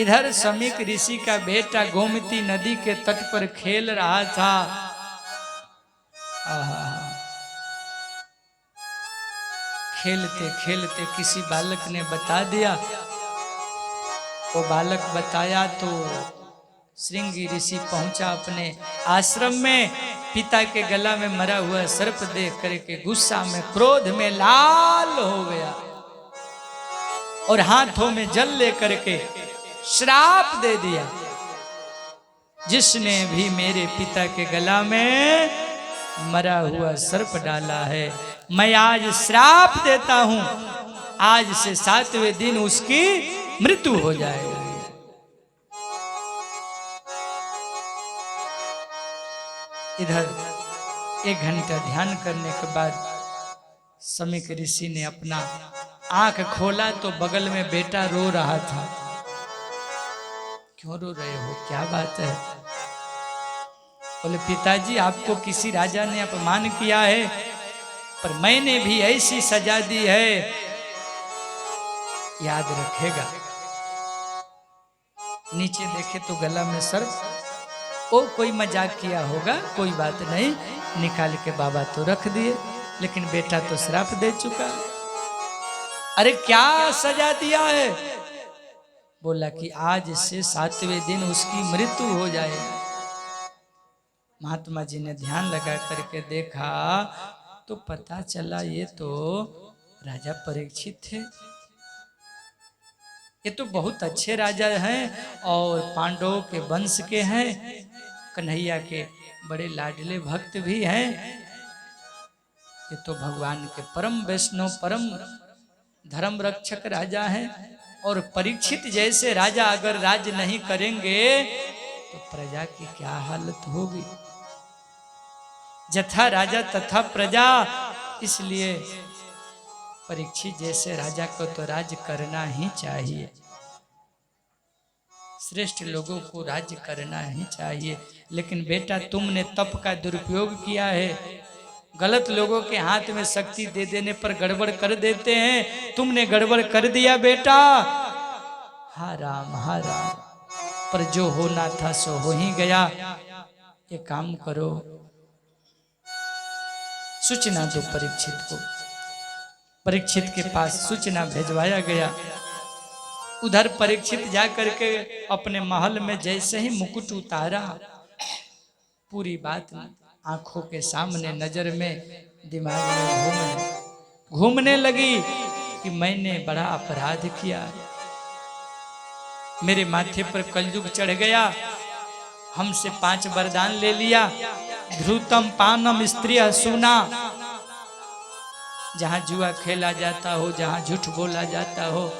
इधर समीक ऋषि का बेटा गोमती नदी के तट पर खेल रहा था। खेलते खेलते किसी बालक ने बता दिया। वो बालक बताया तो श्रृंगी ऋषि पहुंचा अपने आश्रम में। पिता के गला में मरा हुआ सर्प देख करके गुस्सा में क्रोध में लाल हो गया और हाथों में जल लेकर के श्राप दे दिया, जिसने भी मेरे पिता के गला में मरा हुआ सर्प डाला है, मैं आज श्राप देता हूं, आज से 7वें दिन उसकी मृत्यु हो जाएगी। इधर 1 घंटा ध्यान करने के बाद समीक ऋषि ने अपना आंख खोला तो बगल में बेटा रो रहा था। क्यों रो रहे हो, क्या बात है? बोले पिताजी, आपको किसी राजा ने अपमान किया है, पर मैंने भी ऐसी सजा दी है, याद रखेगा। नीचे देखे तो गला में सर्प। ओ कोई मजाक किया होगा, कोई बात नहीं, निकाल के बाबा तो रख दिए, लेकिन बेटा तो श्राप दे चुका। अरे क्या सजा दिया है? बोला कि आज से 7वें दिन उसकी मृत्यु हो जाएगी। महात्मा जी ने ध्यान लगा करके देखा तो पता चला ये तो राजा परीक्षित थे। ये तो बहुत अच्छे राजा हैं और पांडवों के वंश के हैं, कन्हैया के बड़े लाडले भक्त भी हैं। ये तो भगवान के परम वैष्णव, परम धर्म रक्षक राजा हैं। और परीक्षित जैसे राजा अगर राज नहीं करेंगे तो प्रजा की क्या हालत होगी। जथा राजा तथा प्रजा, इसलिए परीक्षित जैसे राजा को तो राज करना ही चाहिए। श्रेष्ठ लोगों को राज्य करना ही चाहिए। लेकिन बेटा तुमने तप का दुरुपयोग किया है, गलत लोगों के हाथ में शक्ति दे देने पर गड़बड़ कर देते हैं, तुमने गड़बड़ कर दिया बेटा। हा राम, पर जो होना था सो हो ही गया। ये काम करो, सूचना दो परीक्षित को। परीक्षित के पास सूचना भेजवाया गया। उधर परीक्षित जाकर के अपने महल में जैसे ही मुकुट उतारा, पूरी बात आंखों के सामने, नजर में, दिमाग में घूमने लगी कि मैंने बड़ा अपराध किया, मेरे माथे पर कलयुग चढ़ गया, हमसे 5 वरदान ले लिया। ध्रुतम पानम स्त्रिय सुना, जहां जुआ खेला जाता हो, जहां झूठ बोला जाता हो,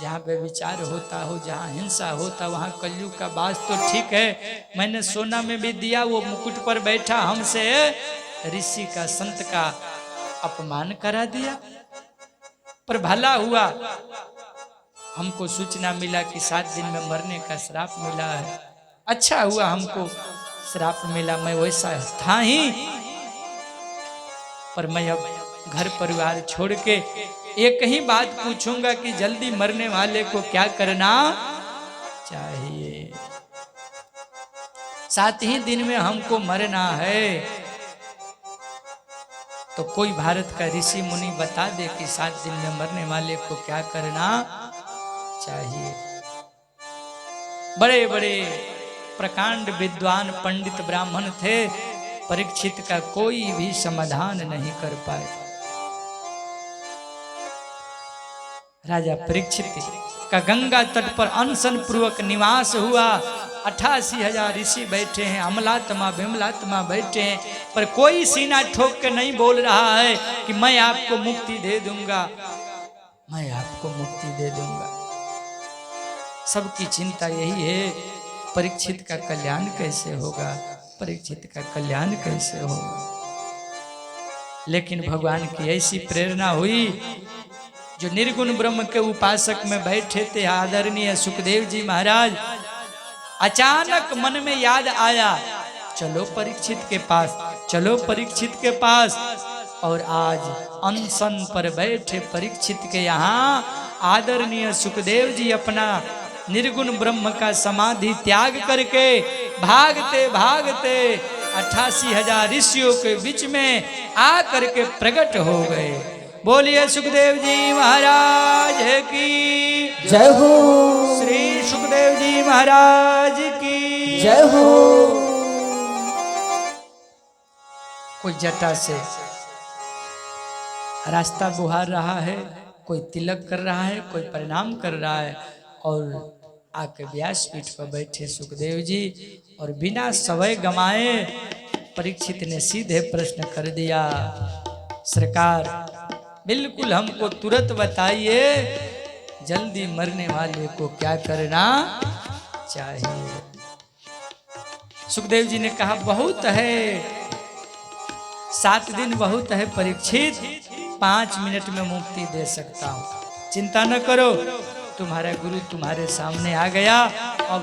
जहाँ व्यभिचार होता हो, जहाँ हिंसा होता, वहाँ कलयुग का वास तो ठीक है। मैंने सोना में भी दिया, वो मुकुट पर बैठा हमसे ऋषि का, संत का अपमान करा दिया। पर भला हुआ हमको सूचना मिला कि 7 दिन में मरने का श्राप मिला है। अच्छा हुआ हमको श्राप मिला, मैं वैसा था ही, पर मैं अब घर परिवार छोड़ के एक ही बात पूछूंगा कि जल्दी मरने वाले को क्या करना चाहिए। 7 ही दिन में हमको मरना है, तो कोई भारत का ऋषि मुनि बता दे कि 7 दिन में मरने वाले को क्या करना चाहिए। बड़े बड़े प्रकांड विद्वान पंडित ब्राह्मण थे, परीक्षित का कोई भी समाधान नहीं कर पाए। राजा परीक्षित का गंगा तट पर अनशन पूर्वक निवास हुआ। 88,000 ऋषि बैठे हैं, अमलात्मा विमलात्मा बैठे हैं, पर कोई सीना ठोक के नहीं बोल रहा है कि मैं आपको मुक्ति दे दूंगा, मैं आपको मुक्ति दे दूंगा। सबकी चिंता यही है, परीक्षित का कल्याण कैसे होगा, परीक्षित का कल्याण कैसे होगा। लेकिन भगवान की ऐसी प्रेरणा हुई, जो निर्गुण ब्रह्म के उपासक में बैठे थे आदरणीय सुखदेव जी महाराज, अचानक मन में याद आया, चलो परीक्षित के पास, चलो परीक्षित के पास। और आज अनशन पर बैठे परीक्षित के यहाँ आदरणीय सुखदेव जी अपना निर्गुण ब्रह्म का समाधि त्याग करके भागते भागते 88,000 ऋषियों के बीच में आकर के प्रकट हो गए। बोलिए सुखदेव जी महाराज की जय हो। श्री सुखदेव जी महाराज की जय हो। कोई जटा से रास्ता बुहार रहा है, कोई तिलक कर रहा है, कोई प्रणाम कर रहा है, और आके व्यासपीठ पर बैठे सुखदेव जी और बिना समय गमाए परीक्षित ने सीधे प्रश्न कर दिया, सरकार बिल्कुल हमको तुरंत बताइए जल्दी मरने वाले को क्या करना चाहिए। सुखदेव जी ने कहा बहुत है, 7 दिन बहुत है परीक्षित, 5 मिनट में मुक्ति दे सकता हूं, चिंता न करो, तुम्हारा गुरु तुम्हारे सामने आ गया, अब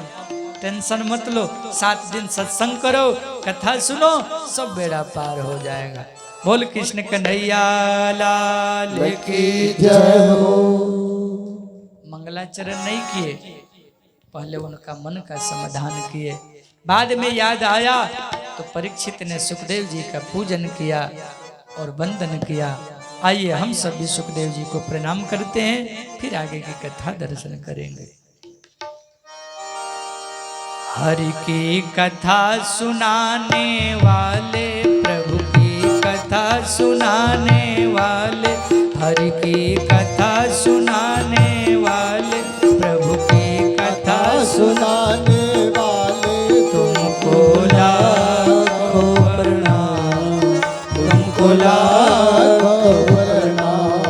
टेंशन मत लो, 7 दिन सत्संग करो, कथा सुनो, सब बेड़ा पार हो जाएगा। बोल कृष्ण कन्हैया लाल की जय हो। मंगलाचरण नहीं किए, पहले उनका मन का समाधान किए, बाद में याद आया तो परीक्षित ने सुखदेव जी का पूजन किया और वंदन किया। आइए हम सब भी सुखदेव जी को प्रणाम करते हैं, फिर आगे की कथा दर्शन करेंगे। हरि की कथा सुनाने वाले, प्रभु की कथा सुनाने वाले, हरि की कथा सुनाने वाले, प्रभु की कथा सुनाने वाले, तुमको लाखों प्रणाम, तुमको लाखों प्रणाम।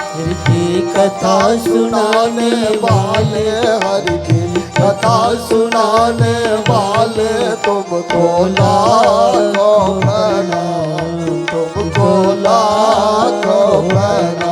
हरि की कथा सुनाने वाले, हरि की कथा सुनाने वाले, तुमको लाखों प्रणाम, तुमको लाखों प्रणाम।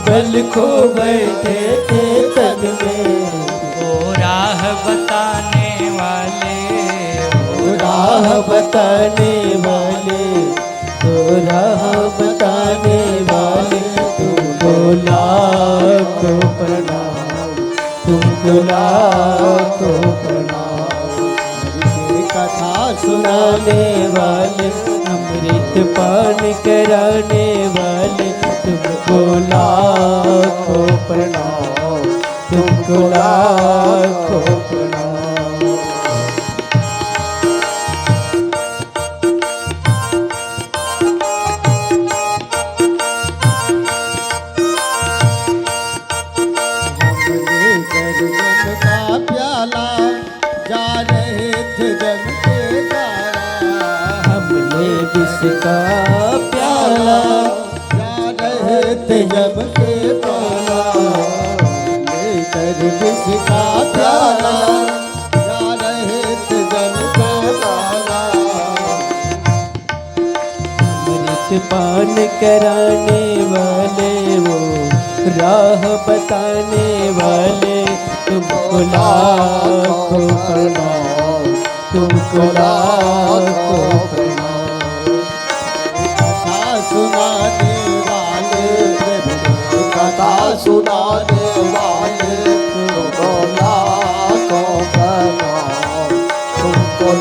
बल खो बैठे थे तन में, ओ राह बताने वाले, ओ राह बताने वाले, ओ राह बताने वाले, तुमको लाखों प्रणाम, तुमको लाखों प्रणाम। हरि कथा सुनाने वाले, अमृत पान कराने वाले, तुमको लाखों प्रणाम, तुमको लाखों प्रणाम। हमने गर्दन का प्याला जा रहे थे जग के द्वारा, हमने विष का प्याला जब के पाला, लेकर विष का प्याला जा रहे थे जब के पाला। अमृत पान कराने वाले, वो राह बताने वाले, तुमको लाखों प्रणाम, तुमको लाखों प्रणाम। कथा सुनाने कथा सुनाने वाले, तुमको लाखों प्रणाम, तुमको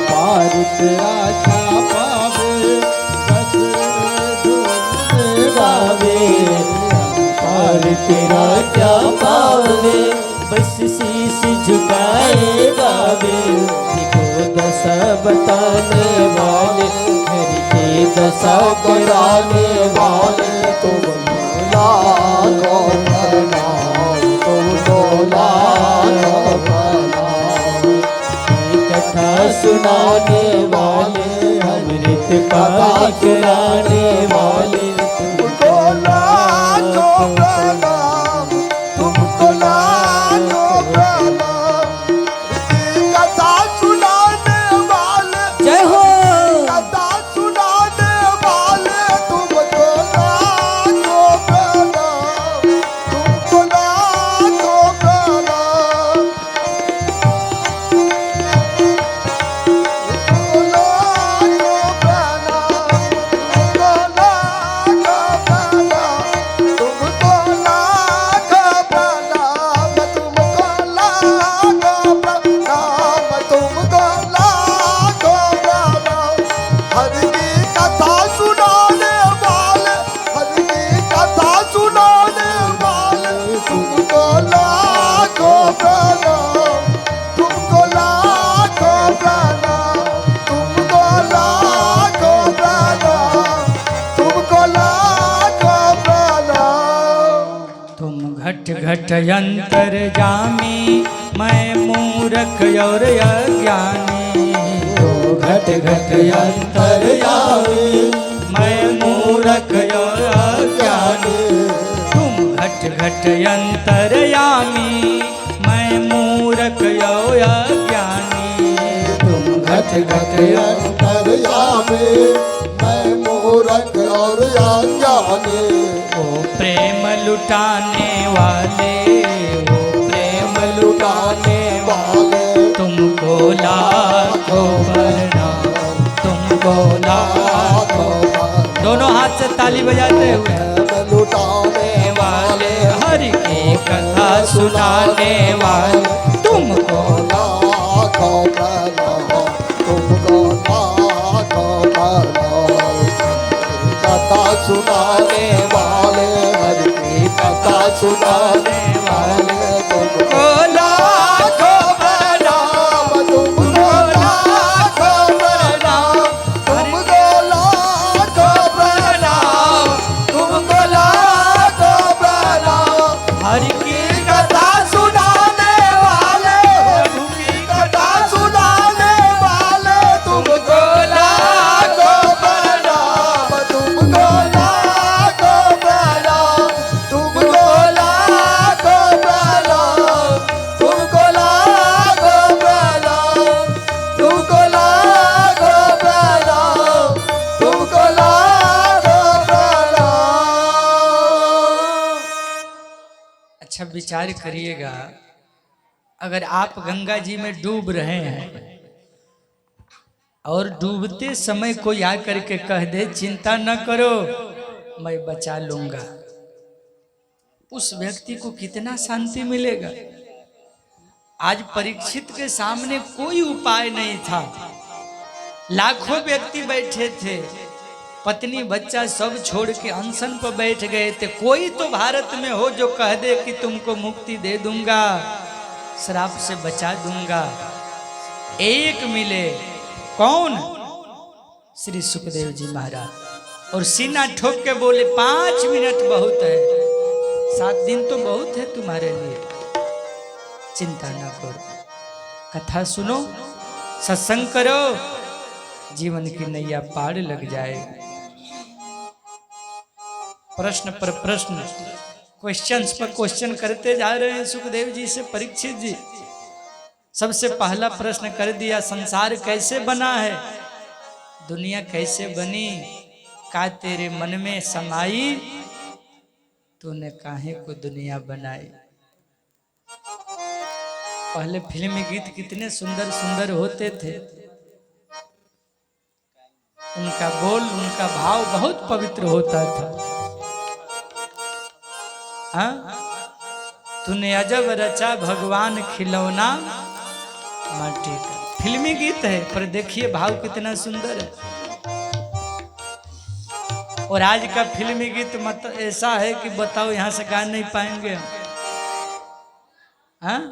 पार तेरा क्या पावे बस धुन गावे पार तेरा क्या पावे बस शीश झुकाए गावे को दशा बताने वाले हरि के दशा कराने वाले तुम लाखों प्रणाम तुम लाखों प्रणाम कथा सुनाने वाले अमृत कथा सुनाने वाले तुमको लाखों प्रणाम तुमको लाखों प्रणाम कथा सुनाने वाले जय हो कथा सुनाने वाले तुमको लाखों प्रणाम तुमको लाखों प्रणाम घट घट यंतर जामी मैं मूरख और अज्ञानी तो घट घट यंतर जामी मैं मूरख और अज्ञानी तुम घट घट यंतर यामी मैं मूरख और अज्ञानी तुम घट घट यंतर जामी मैं मूरख और अज्ञानी ओ प्रेम लुटाने वाले ओ प्रेम लुटाने वाले तुमको लाखों प्रणाम तुमको लाखों दोनों हाथ से ताली बजाते हुए लुटाने वाले हरि की कथा सुनाने वाले तुमको लाखों प्रणाम तुमको लाखों प्रणाम कथा सुनाने वाले हरि की कथा सुनाने वाले तुमको लाखों प्रणाम तुमको लाखों प्रणाम तुमको लाखों प्रणाम तुमको लाखों प्रणाम हरि की कथा सुनाने वाले हरि की कथा सुनाने वाले तुमको लाखों प्रणाम तुमको लाखों प्रणाम तुमको लाखों प्रणाम तुमको लाखों प्रणाम तुमको लाखों प्रणाम तुमको लाखों प्रणाम। अच्छा विचार करिएगा, अगर आप गंगा जी में डूब रहे हैं और डूबते समय कोई आकर के कह दे चिंता न करो मैं बचा लूंगा, उस व्यक्ति को कितना शांति मिलेगा। आज परीक्षित के सामने कोई उपाय नहीं था, लाखों व्यक्ति बैठे थे, पत्नी बच्चा सब छोड़ के अनशन पर बैठ गए थे। कोई तो भारत में हो जो कह दे कि तुमको मुक्ति दे दूंगा, श्राप से बचा दूंगा। एक मिले, कौन? श्री सुखदेव जी महाराज। और सीना ठोक के बोले 5 मिनट बहुत है, 7 दिन तो बहुत है तुम्हारे लिए, चिंता ना करो, कथा सुनो, सत्संग करो, जीवन की नैया पार लग जाए। प्रश्न पर प्रश्न, क्वेश्चंस पर क्वेश्चन करते जा रहे हैं सुखदेव जी से परीक्षित जी। सबसे पहला प्रश्न कर दिया, संसार कैसे बना है, दुनिया कैसे बनी, का तेरे मन में समाई, तूने काहे को दुनिया बनाई। पहले फिल्मी गीत कितने सुंदर सुंदर होते थे, उनका बोल, उनका भाव बहुत पवित्र होता था। हाँ? तूने अजब रचा भगवान खिलौना माटी का। फिल्मी गीत है पर देखिए भाव कितना सुंदर है। और आज का फिल्मी गीत मतलब ऐसा है कि बताओ यहां से गा नहीं पाएंगे हम। हाँ?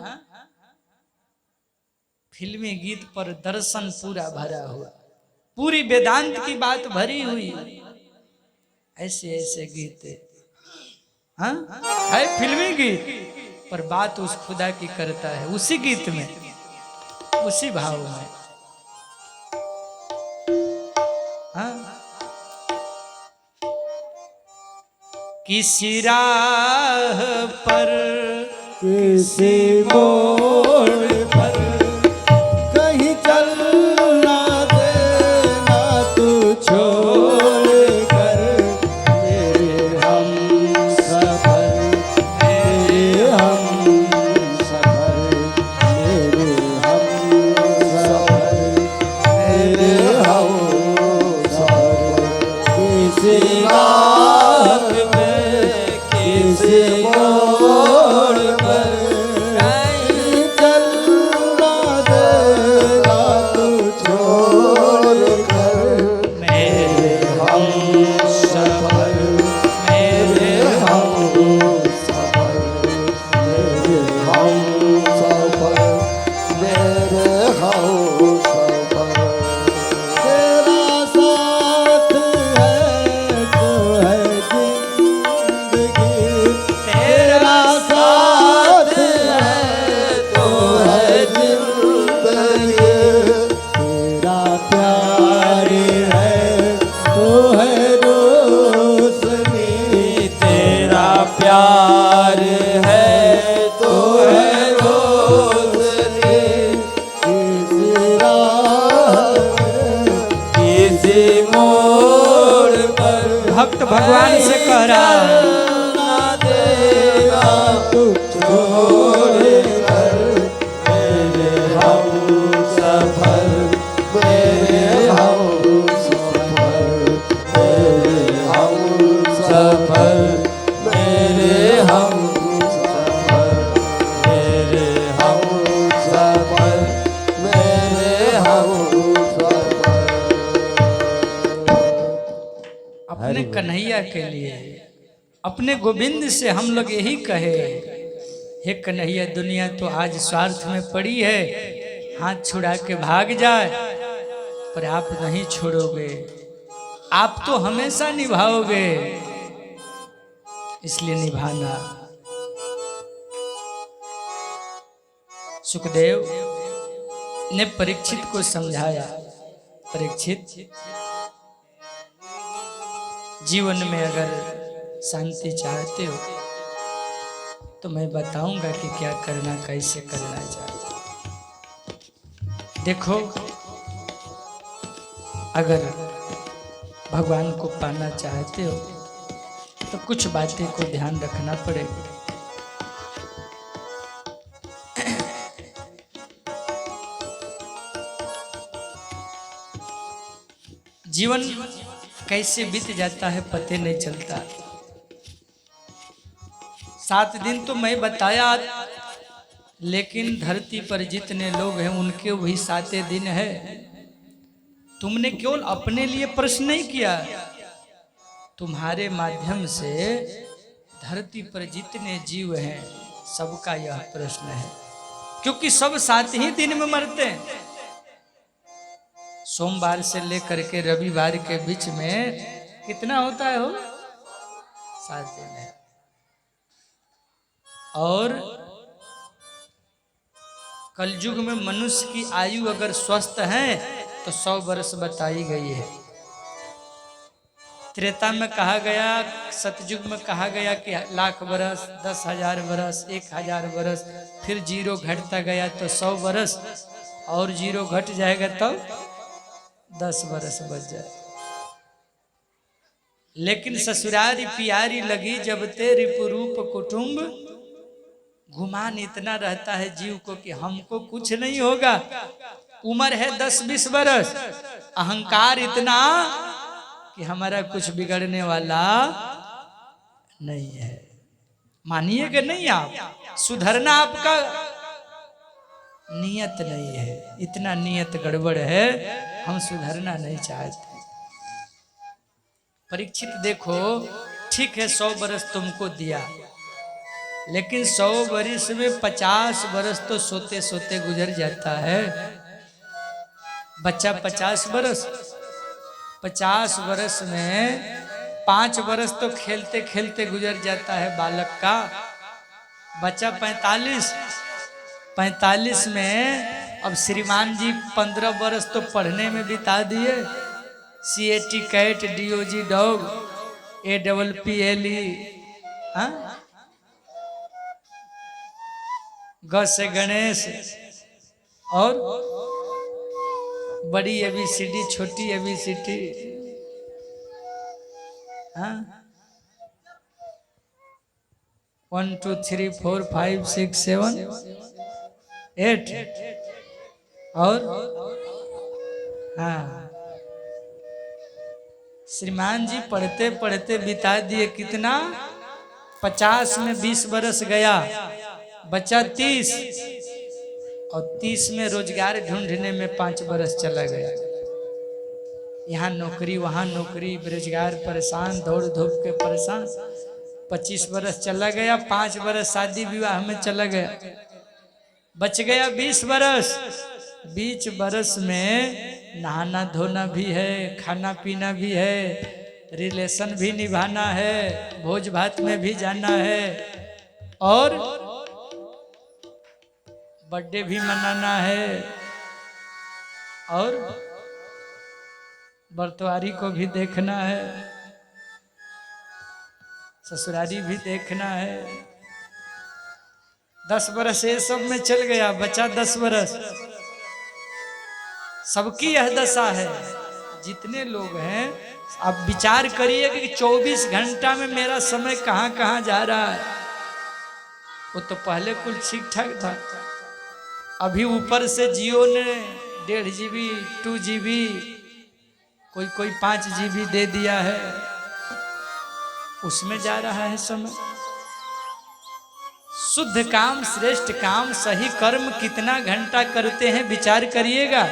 फिल्मी गीत पर दर्शन पूरा भरा हुआ, पूरी वेदांत की बात भरी हुई, ऐसे ऐसे गीत हाँ? है फिल्मी गीत पर बात उस खुदा की करता है, उसी गीत में, उसी भाव में। हाँ? किसी राह पर, किसी मोड़ पर कहीं चल ना देना तू छोड़ कर मेरे हम सफर, मेरे हम सफर, मेरे हम सफर, मेरे हम सफर। किसी रात में किसी मोड़ पर कहीं चल ना देना तू छोड़ कर मेरे हम सफर, मेरे हम सफर, मेरे हम सफर, मेरे हम सफर। तेरा साथ है तो है जिंदगी, तेरा साथ है तो है जिंदगी, तेरा प्यार है तो है रोशनी, तेरा प्यार है तो है रोशनी। किसी राह किसी मोड़ पर भक्त भगवान से कह रहा है, ना देना तू छोड़ कर मेरे हम सफर, मेरे हम सफर, मेरे हम सफर, मेरे हम सफर, मेरे हम सफर, मेरे हम सफर। अपने कन्हैया के लिए, अपने गोविंद से हम लोग यही कहे, हे कन्हैया दुनिया तो आज स्वार्थ में पड़ी है, हाथ छुड़ा के भाग जाए पर आप नहीं छोड़ोगे, आप तो हमेशा निभाओगे, इसलिए निभाना। सुखदेव ने परीक्षित को समझाया, परीक्षित जीवन में अगर शांति चाहते हो तो मैं बताऊंगा कि क्या करना, कैसे करना चाहिए। देखो, अगर भगवान को पाना चाहते हो तो कुछ बातें को ध्यान रखना पड़ेगा। जीवन कैसे बीत जाता है पते नहीं चलता। 7 दिन तो मैं बताया, लेकिन धरती पर जितने लोग हैं उनके वही 7 दिन है। तुमने केवल अपने लिए प्रश्न नहीं किया, तुम्हारे माध्यम से धरती पर जितने जीव हैं सबका यह प्रश्न है, क्योंकि सब 7 ही दिन में मरते हैं। सोमवार से लेकर के रविवार के बीच में कितना होता है हो? 7 दिन है। और कलयुग में मनुष्य की आयु अगर स्वस्थ है तो 100 वर्ष बताई गई है। त्रेता में कहा गया, सतयुग में कहा गया कि 1,00,000 वर्ष, 10,000 वर्ष, 1,000 वर्ष, फिर 0 घटता गया तो 100 वर्ष, और 0 घट जाएगा तो 10 वर्ष बच जाए। लेकिन ससुरारी प्यारी लगी जब तेरी पुरूप कुटुंब गुमान इतना रहता है जीव को कि हमको कुछ नहीं होगा। उम्र है 10-20 वर्ष, अहंकार इतना कि हमारा कुछ बिगड़ने वाला नहीं है। मानिएगा नहीं आप, सुधरना आपका नियत नहीं है, इतना नियत गड़बड़ है, हम सुधरना नहीं चाहते। परीक्षित देखो, ठीक है 100 वर्ष तुमको दिया, लेकिन 100 वर्ष में 50 वर्ष तो सोते सोते गुजर जाता है। बच्चा 50 वर्ष, 50 वर्ष में 5 वर्ष तो खेलते खेलते गुजर जाता है बालक का। बच्चा 45 में, अब श्रीमान जी 15 वर्ष तो पढ़ने में बिता दिए। CAT cat, DOG dog, APPLE, ग से गणेश, और बड़ी ABCD, छोटी ABCD, 1 2 3 4 5 6 7 8, और श्रीमान जी पढ़ते पढ़ते बिता दिए कितना, 50 में 20 वर्ष गया, बच्चा 30, और 30 में रोजगार ढूंढने में 5 वर्ष चला गया। यहाँ नौकरी वहाँ नौकरी, बेरोजगार, परेशान, दौड़ धूप के परेशान। 25 वर्ष चला गया, 5 वर्ष शादी विवाह में चला गया, बच गया 20 वर्ष। 20 वर्ष में नहाना धोना भी है, खाना पीना भी है, रिलेशन भी निभाना है, भोज भात में भी जाना है, और बर्थडे भी मनाना है, और बरतवारी को भी देखना है, ससुरारी भी देखना है। 10 वर्ष ये सब में चल गया, बचा 10 वर्ष। सबकी यह दशा है। जितने लोग हैं, आप विचार करिए कि 24 घंटा में मेरा समय कहाँ कहाँ जा रहा है। वो तो पहले कुल ठीक ठाक था, अभी ऊपर से जियो ने 1.5 GB 2 GB, कोई 5 GB दे दिया है, उसमें जा रहा है समय। शुद्ध काम, श्रेष्ठ काम, सही कर्म कितना घंटा करते हैं, विचार करिएगा।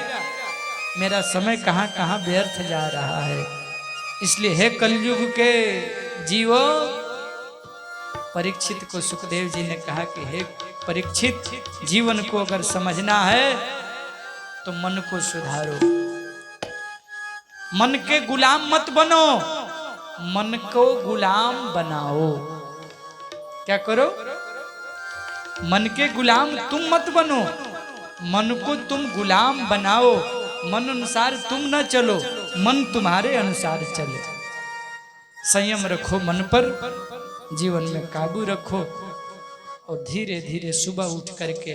मेरा समय कहाँ कहाँ व्यर्थ जा रहा है। इसलिए हे कलयुग के जीवो, परीक्षित को सुखदेव जी ने कहा कि हे परीक्षित, जीवन को अगर समझना है तो मन को सुधारो, मन के गुलाम मत बनो, मन को गुलाम बनाओ। क्या करो? मन के गुलाम तुम मत बनो, मन को तुम गुलाम बनाओ। मन अनुसार तुम न चलो, मन तुम्हारे अनुसार चले। संयम रखो मन पर, जीवन में काबू रखो, और धीरे धीरे सुबह उठ करके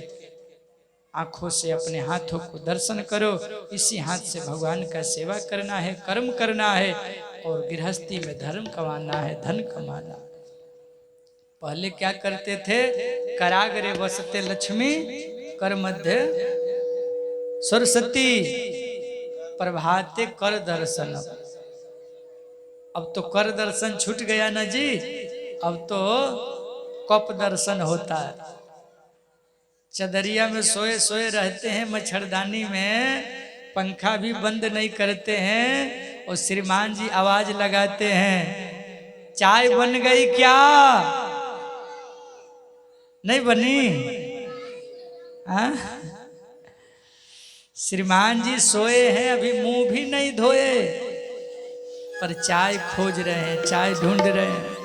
आंखों से अपने हाथों को दर्शन करो। इसी हाथ से भगवान का सेवा करना है, कर्म करना है, और गृहस्थी में धर्म कमाना है, धन कमाना। पहले क्या करते थे? कराग्रे वसते लक्ष्मी, कर मध्य सरस्वती, प्रभाते कर दर्शन। अब तो कर दर्शन छूट गया ना जी, अब तो कप दर्शन होता है। चदरिया में सोए सोए रहते हैं, मच्छरदानी में, पंखा भी बंद नहीं करते हैं, और श्रीमान जी आवाज लगाते हैं, चाय बन गई क्या? नहीं बनी? हाँ? श्रीमान जी सोए हैं, अभी मुंह भी नहीं धोए, पर चाय खोज रहे हैं, चाय ढूंढ रहे हैं।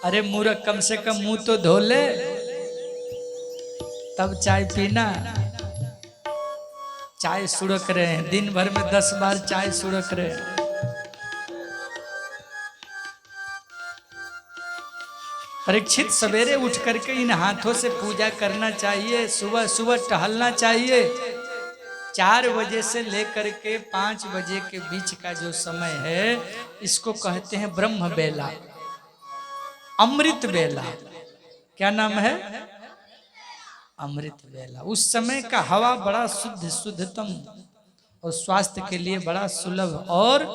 अरे मूर्ख, कम से कम मुंह तो धो ले, तब चाय पीना। चाय सुड़क रहे हैं, दिन भर में 10 बार चाय सुड़क रहे हैं। परीक्षित, सवेरे उठ करके इन हाथों से पूजा करना चाहिए, सुबह सुबह टहलना चाहिए। 4 बजे से लेकर के 5 बजे के बीच का जो समय है, इसको कहते हैं ब्रह्म बेला, अमृत बेला। क्या नाम है? अमृत वेला। उस समय का हवा बड़ा शुद्ध शुद्धतम और स्वास्थ्य के लिए बड़ा सुलभ और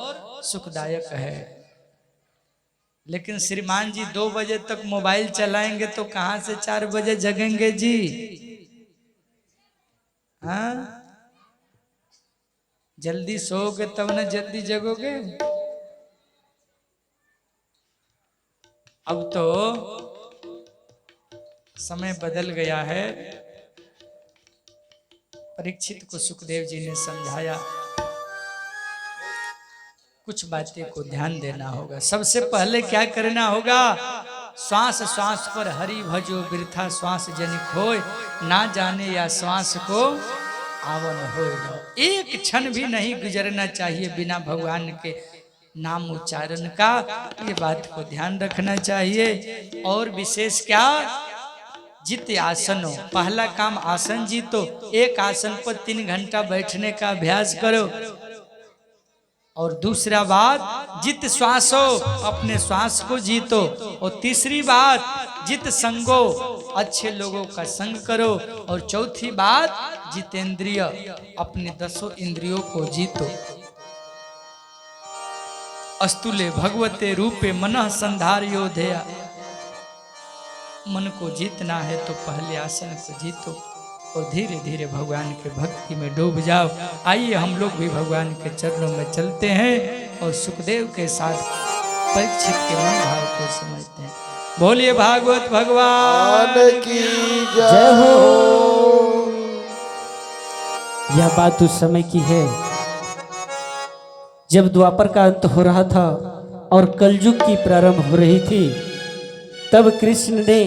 सुखदायक है। लेकिन श्रीमान जी 2 बजे तक मोबाइल चलाएंगे तो कहां से 4 बजे जगेंगे जी? हाँ, जल्दी सोओगे तब ना जल्दी जगोगे। अब तो समय बदल गया है। परीक्षित को सुखदेव जी ने समझाया कुछ बातें को ध्यान देना होगा। सबसे पहले क्या करना होगा? श्वास श्वास पर हरि भजो बिरथा श्वास जनिक होय, ना जाने या श्वास को आवन होय। एक क्षण भी नहीं गुजरना चाहिए बिना भगवान के नाम उच्चारण का। ये बात को ध्यान रखना चाहिए। और विशेष क्या? जित आसनो, पहला काम आसन जीतो। एक आसन पर 3 घंटा बैठने का अभ्यास करो। और दूसरा बात, जित श्वासो, अपने श्वास को जीतो। और तीसरी बात, जित संगो, अच्छे लोगों का संग करो। और चौथी बात, जितेंद्रिय, अपने 10 इंद्रियों को जीतो। अस्तुले भगवते रूपे मनः संधार्यो धेया। मन को जीतना है तो पहले आसन को जीतो और धीरे धीरे भगवान के भक्ति में डूब जाओ। आइए हम लोग भी भगवान के चरणों में चलते हैं और सुखदेव के साथ परीक्षित के मन भाव को समझते हैं। बोलिए भागवत भगवान की जय हो। यह बात उस समय की है जब द्वापर का अंत हो रहा था और कलयुग की प्रारंभ हो रही थी। तब कृष्ण ने